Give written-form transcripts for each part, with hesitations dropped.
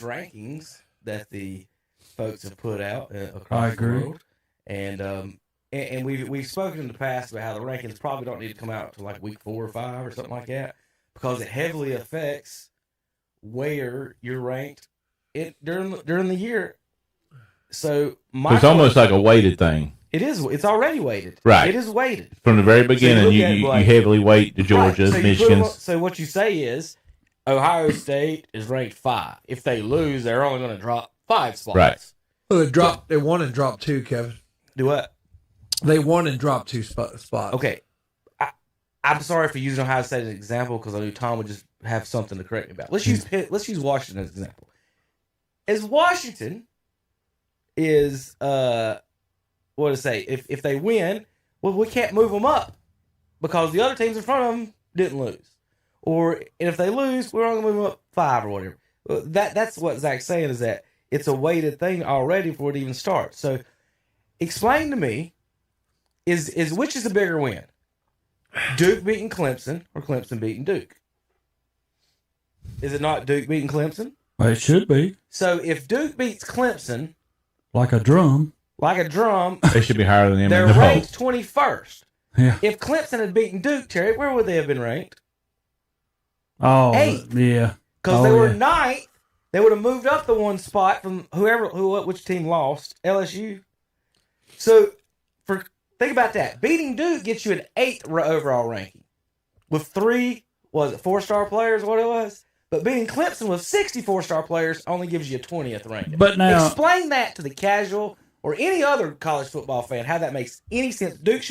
rankings that the folks have put out across the world, and we've spoken in the past about how the rankings probably don't need to come out to like week 4 or 5 or something like that, because it heavily affects where you're ranked during the year. So it's almost like a weighted thing. It is. It's already weighted. Right. It is weighted from the very beginning. So you heavily weight the Georgias, right. Michigans. So what you say is, Ohio State is ranked 5. If they lose, they're only going to drop 5 spots. Right. Well, they won and dropped 2, Kevin. Do what? They won and dropped 2 spots. Okay. I'm sorry for using Ohio State as an example, because I knew Tom would just have something to correct me about. Let's use Washington as an example. As Washington is what to say? If they win, well, we can't move them up because the other teams in front of them didn't lose. And if they lose, we're only going to move them up 5 or whatever. That's what Zach's saying, is that it's a weighted thing already before it even starts. So explain to me, is which is the bigger win? Duke beating Clemson or Clemson beating Duke? Is it not Duke beating Clemson? Well, it should be. So if Duke beats Clemson like a drum, they should be higher than them. They're ranked 21st. Yeah. If Clemson had beaten Duke, Terry, where would they have been ranked? Oh, 8th. Yeah. Because they were 9th. They would have moved up the 1 spot from which team lost, LSU. So think about that. Beating Duke gets you an 8th overall ranking with 3, 4-star players, what it was? But beating Clemson with 64-star players only gives you a 20th ranking. But now, explain that to the casual or any other college football fan, how that makes any sense. Duke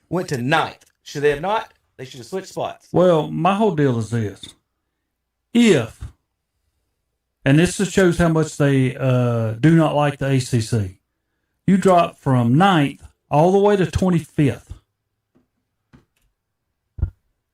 went to 9th. Should they have not? They should have switched spots. Well, my whole deal is this. And this just shows how much they do not like the ACC. You drop from 9th all the way to 25th.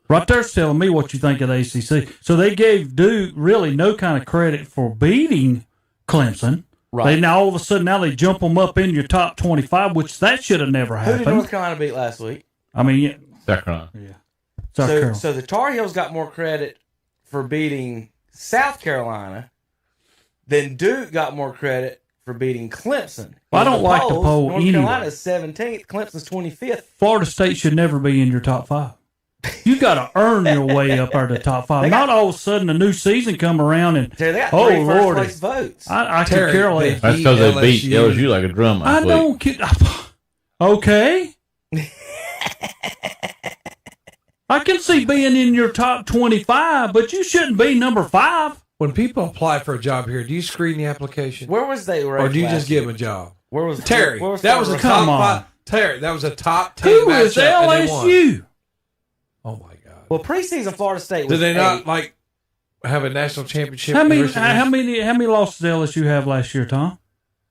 Right there's telling me what you think of the ACC. So they gave Duke really no kind of credit for beating Clemson. Right. Now all of a sudden they jump them up in your top 25, which that should have never happened. Who did North Carolina beat last week? I mean, South Carolina. Yeah. So the Tar Heels got more credit for beating South Carolina than Duke got more credit for beating Clemson. Well, I don't like the poll North anyway. Carolina's 17th, Clemson's 25th. Florida State should never be in your top 5. You got to earn your way up there to the top 5. Not all of a sudden a new season come around and they got 3 first-place votes. I could care less. That's because they beat LSU like a drum. I don't care. Okay. I can see being in your top 25, but you shouldn't be number 5. When people apply for a job here, do you screen the application? Where was they ranked? Or do you just give them a job? Where was Terry? Where was that was a top 5. Terry, that was a top 10 Who is LSU? Oh my God! Well, preseason Florida State was. Did they not have a national championship? How many losses did LSU have last year, Tom?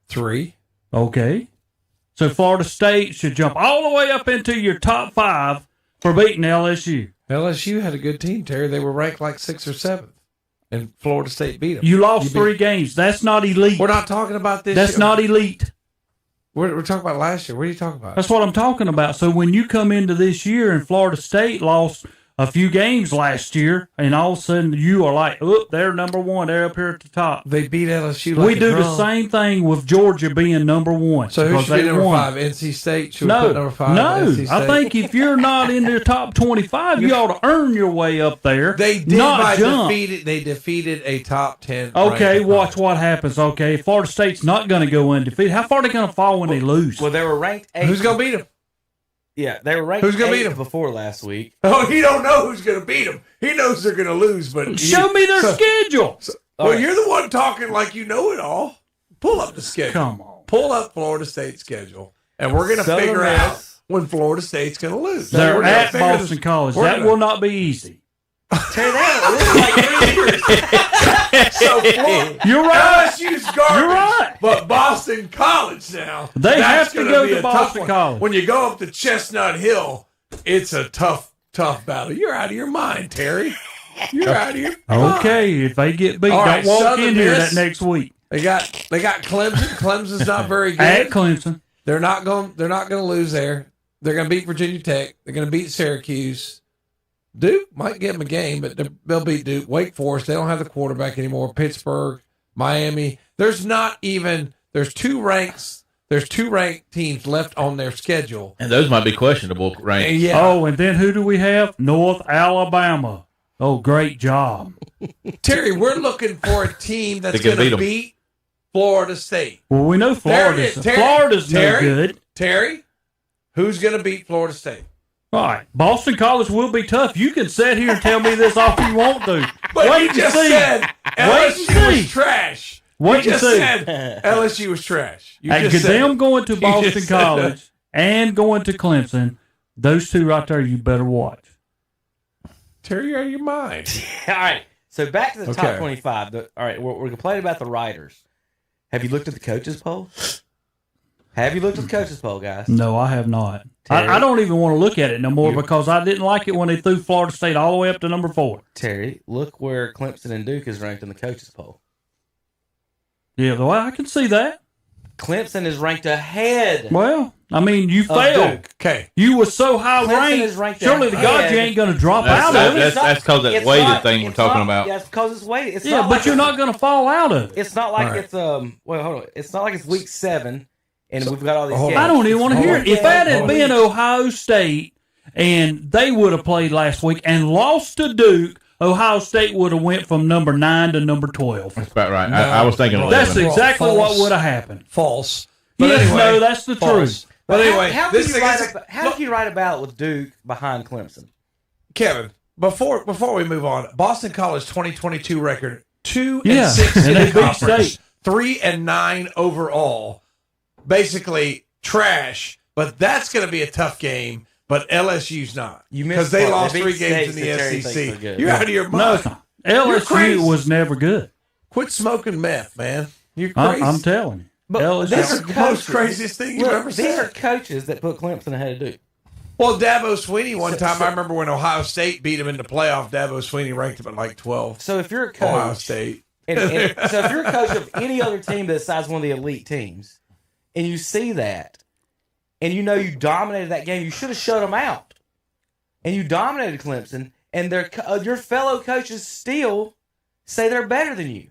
3. Okay, so Florida State should jump all the way up into your top 5 for beating LSU. LSU had a good team, Terry. They were ranked like 6th or 7th, and Florida State beat them. You lost 3 games. That's not elite. We're not talking about this. That's not elite. We're talking about last year. What are you talking about? That's what I'm talking about. So when you come into this year and Florida State lost a few games last year, and all of a sudden you are like, oh, they're number 1. They're up here at the top. They beat LSU like we do the same thing with Georgia being number 1. So who should be number 5? NC State? Should we put number 5? No. NC State? I think if you're not in the top 25, you ought to earn your way up there. They did not jump. They defeated a top 10. Okay, watch what happens. Okay, Florida State's not going to go undefeated. How far are they going to fall when they lose? Well, they were ranked 8th. Who's going to beat them? Yeah, they were ranked. Who's going to beat them before last week? Oh, he don't know who's going to beat them. He knows they're going to lose, but show me their schedule. Well, you're the one talking like you know it all. Pull up the schedule. Come on. Pull up Florida State's schedule, and we're going to figure out when Florida State's going to lose. They're at Boston College. That will not be easy. Tear that. Like 3 years. You're right. LSU's garbage. You're right. But Boston College now. They have to go to Boston College. When you go up to Chestnut Hill, it's a tough battle. You're out of your mind, Terry. You're out of your mind. Okay, if they get beat, right, don't walk Southern in here Miss. that next week. They got Clemson. Clemson's not very good. At Clemson. They're not going to lose there. They're going to beat Virginia Tech. They're going to beat Syracuse. Duke might give them a game, but they'll beat Duke. Wake Forest, they don't have the quarterback anymore. Pittsburgh, Miami. There's two ranked teams left on their schedule. And those might be questionable ranks. Yeah. Oh, and then who do we have? North Alabama. Oh, great job. Terry, we're looking for a team that's going to beat Florida State. Well, we know Florida's no good. Terry, who's going to beat Florida State? All right. Boston College will be tough. You can sit here and tell me this all you want to. But you just said LSU was trash. Wait you and just see. said LSU was trash. And them going to Boston College and going to Clemson, those two right there, you better watch. Terry, you're out of your mind. All right. So back to the top 25. All right, we're complaining about the writers. Have you looked at the coaches poll? Have you looked at the coaches poll, guys? No, I have not. I don't even want to look at it no more because I didn't like it when they threw Florida State all the way up to number 4. Terry, look where Clemson and Duke is ranked in the coaches poll. Yeah, well, I can see that. Clemson is ranked ahead. Well, I mean, you failed. Okay. You were so high ranked. Surely the God you ain't going to drop out of it. That's because that weighted thing we're talking about. Yeah, it's because it's weighted. But you're not going to fall out of it. It's not like it's hold on. It's not like it's week 7 and we've got all these games. I don't even want to hear it. If that had been Ohio State and they would have played last week and lost to Duke, Ohio State would have went from number 9 to number 12. That's about right. I was thinking 11. That's exactly what would have happened. False. But yes, no, that's the truth. But anyway, how can you write about it with Duke behind Clemson? Kevin, before we move on, Boston College 2022 record 2-6 in the conference, 3-9 overall. Basically trash, but that's going to be a tough game. But LSU's not because they lost 3 games in the SEC. You're out of your mind. No, LSU was never good. Quit smoking meth, man. You're crazy. I'm telling you. But this is the most craziest thing you've ever seen. These said. are coaches that put Clemson ahead of Duke. Well, Dabo Swinney one time, I remember when Ohio State beat him in the playoff, Dabo Swinney ranked him at like 12. So if you're a coach, Ohio State. so if you're a coach of any other team besides one of the elite teams, and you see that, and you know you dominated that game, you should have shut them out. And you dominated Clemson, and your fellow coaches still say they're better than you.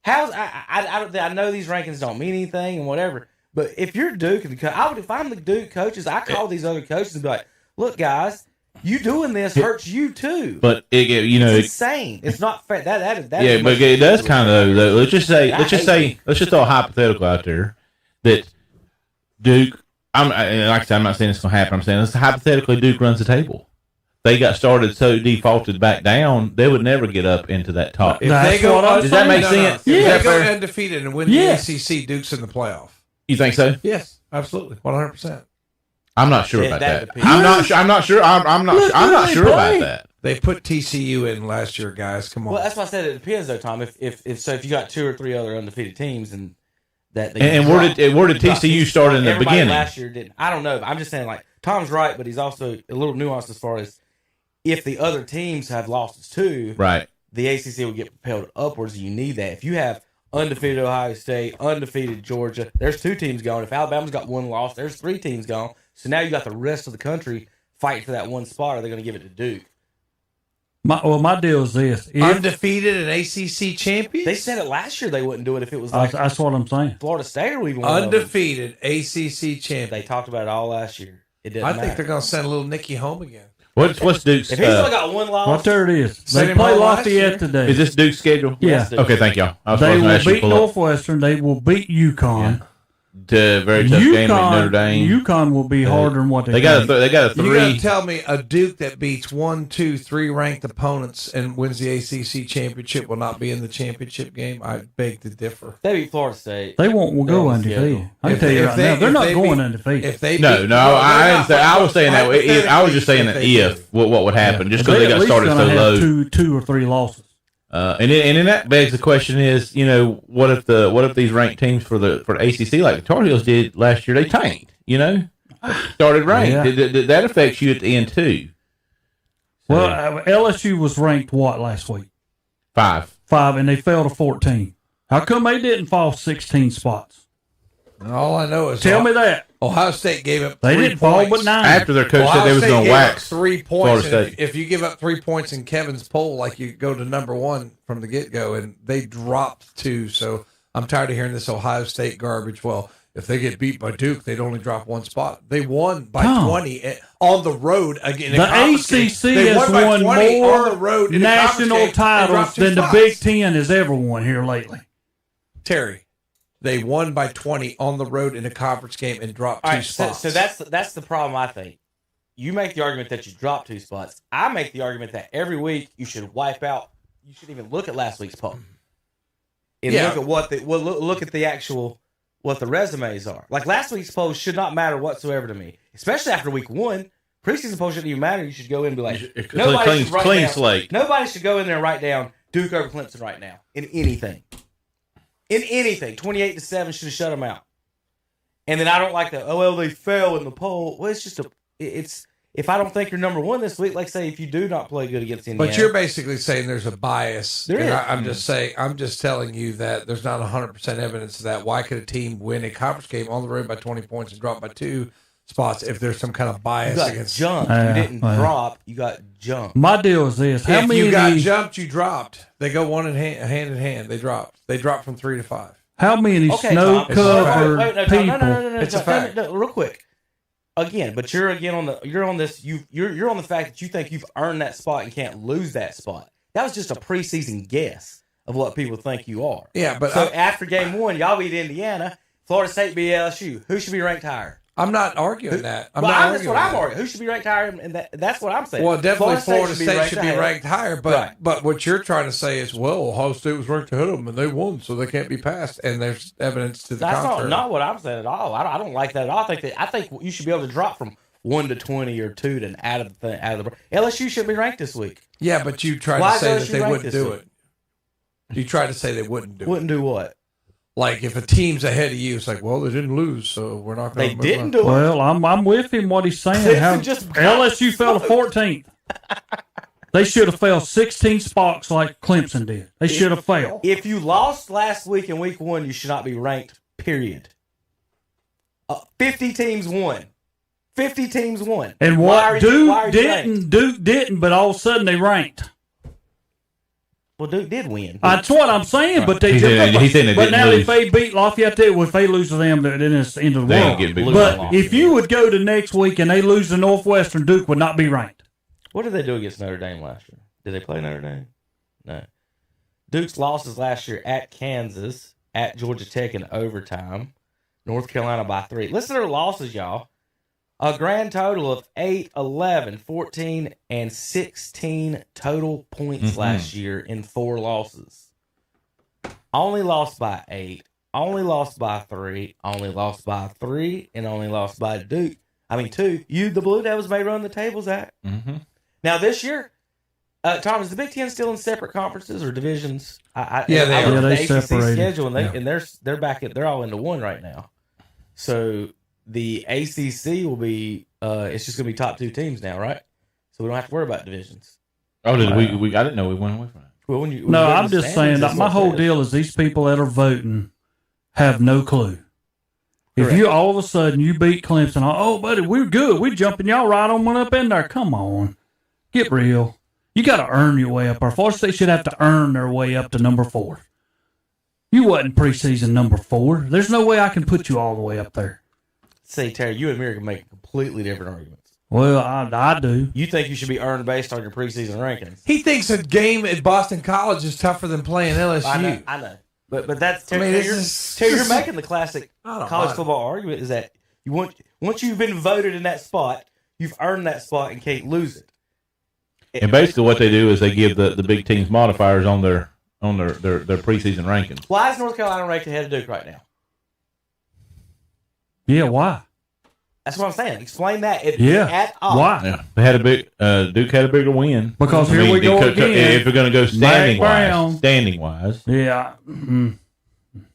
I know these rankings don't mean anything and whatever, but if you're Duke, if I'm the Duke coaches, I call these other coaches and be like, "Look, guys, you doing this hurts you too." But it's insane. It's not fair. That yeah, but it does kind of though. Let's just throw a hypothetical out there that Duke. Like I said, I'm not saying it's going to happen. I'm saying this hypothetically, Duke runs the table. They got started so defaulted back down, they would never get up into that top. If they go, does that make sense? If they go undefeated and win the ACC, Duke's in the playoff. You think so? Yes, absolutely, 100%. I'm not sure about that. I'm not sure. I'm not sure about that. They put TCU in last year, guys. Come on. Well, that's why I said it depends, though, Tom. If you got 2 or 3 other undefeated teams and that. And where did TCU start in the beginning? Last year didn't. I don't know. I'm just saying, like Tom's right, but he's also a little nuanced as far as if the other teams have losses too. Right. The ACC will get propelled upwards. And you need that. If you have undefeated Ohio State, undefeated Georgia, there's 2 teams gone. If Alabama's got 1 loss, there's 3 teams gone. So now you got the rest of the country fighting for that 1 spot. Or they're going to give it to Duke. My deal is this: undefeated and ACC champions. They said it last year. They wouldn't do it if it was like that's what I'm saying. Florida State or even undefeated ACC champions. They talked about it all last year. It didn't. I think they're going to send a little Nicky home again. What's Duke's? If he's only got 1 loss, what there it is. They play Lafayette today. Is this Duke's schedule? Yeah. Okay, thank y'all. They will beat Northwestern. They will beat UConn. Yeah. To a very tough game at Notre Dame. UConn will be harder than what they got. They got a 3. You got to tell me a Duke that beats 1, 2, 3 ranked opponents and wins the ACC championship will not be in the championship game. I beg to differ. They beat Florida State. They won't go undefeated. I can tell you right now, they're not going undefeated. If they I didn't say. I was saying that. I was just saying that if what would happen, just because they got started so low. 2 or 3 losses. And then that begs the question is, what if these ranked teams for ACC like the Tar Heels did last year, they tanked, started ranked. Yeah. That affects you at the end too. So, well, LSU was ranked what last week? 5, and they fell to 14. How come they didn't fall 16 spots? All I know is Tell me that. Ohio State gave up. They 3 didn't fall points. but 9. After their coach said they was going to wax 3 points. Florida State. If you give up 3 points in Kevin's poll, like you go to number 1 from the get go, and they dropped 2. So I'm tired of hearing this Ohio State garbage. Well, if they get beat by Duke, they'd only drop 1 spot. They won by 20 on the road again. The ACC has won more national titles than the Big Ten has ever won here lately. Terry. They won by 20 on the road in a conference game and dropped 2 spots. So that's the problem, I think. You make the argument that you dropped 2 spots. I make the argument that every week you should wipe out. You should even look at last week's poll and look at look at the actual what the resumes are. Like last week's poll should not matter whatsoever to me, especially after week 1. Preseason poll shouldn't even matter. You should go in and be like, clean slate. Nobody should go in there and write down Duke over Clemson right now in anything. 28-7 should have shut them out. And then I don't like the they fell in the poll. Well, it's just it's if I don't think you're number 1 this week, like say if you do not play good against Indiana. But you're basically saying there's a bias. There is. I'm just telling you that there's not 100% evidence of that. Why could a team win a conference game on the road by 20 points and drop by 2 spots if there's some kind of bias against jumped? You didn't drop. You got jumped. My deal is this: if you got jumped, you dropped. They go hand in hand. They dropped. They dropped from 3 to 5. How many snow-covered people? No, it's a fact. No, real quick. Again, but you're on the fact that you think you've earned that spot and can't lose that spot. That was just a preseason guess of what people think you are. Yeah, but so after game 1, y'all beat Indiana, Florida State beat LSU. Who should be ranked higher? I'm not arguing that. That's what I'm arguing. Who should be ranked higher? And that's what I'm saying. Well, definitely Florida State should be ranked higher. But what you're trying to say is, well, Ohio State was ranked ahead of them and they won, so they can't be passed. And there's evidence to the contrary. That's not what I'm saying at all. I don't like that at all. I think you should be able to drop from 1 to 20 or 2 to out of the LSU should be ranked this week. Yeah, but you tried to say that they wouldn't do it. You tried to say they wouldn't do it. Wouldn't do what? Like if a team's ahead of you, it's like, well, they didn't lose, so we're not going to. They didn't do it. Well, I'm with him. What he's saying. LSU fell to 14th. They should have fell 16 spots like Clemson did. They should have failed. If you lost last week in week 1, you should not be ranked. Period. 50 teams won. 50 teams won. And what Duke didn't, but all of a sudden they ranked. Well, Duke did win. That's what I'm saying, but they but now if they beat Lafayette, if they lose to them, then it's the end of the world. But if you would go to next week and they lose to Northwestern, Duke would not be ranked. What did they do against Notre Dame last year? Did they play Notre Dame? No. Duke's losses last year at Kansas, at Georgia Tech in overtime, North Carolina by 3. Listen to their losses, y'all. A grand total of 8, 11, 14, and 16 total points last year in 4 losses. Only lost by 8, only lost by 3, only lost by 3, and only lost by 2. You, the Blue Devils, may run the tables at. Mm-hmm. Now, this year, Tom, is the Big Ten still in separate conferences or divisions? They are. The ACC separated. schedule, and they're back at, they're all into one right now. So the ACC will be it's just going to be top 2 teams now, right? So we don't have to worry about divisions. Oh, did we? I didn't know we went away from it. Well, I'm just saying that my whole deal is these people that are voting have no clue. Correct. If you all of a sudden you beat Clemson, oh, buddy, we're good. We're jumping y'all right on one up in there. Come on, get real. You got to earn your way up. Our Florida State should have to earn their way up to number 4. You wasn't preseason number 4. There's no way I can put you all the way up there. See, Terry, you and me can make completely different arguments. Well, I do. You think you should be earned based on your preseason rankings. He thinks a game at Boston College is tougher than playing LSU. I know. But that's Terry, you're making the classic college football argument is that once you've been voted in that spot, you've earned that spot and can't lose it. And basically what they do is they give the big teams modifiers on their preseason rankings. Why is North Carolina ranked ahead of Duke right now? Yeah, why? That's what I'm saying. Explain that. At all. Why? Yeah. They had Duke had a bigger win. Because here we go again. If we're going to go standing wise. Yeah. Mm-hmm.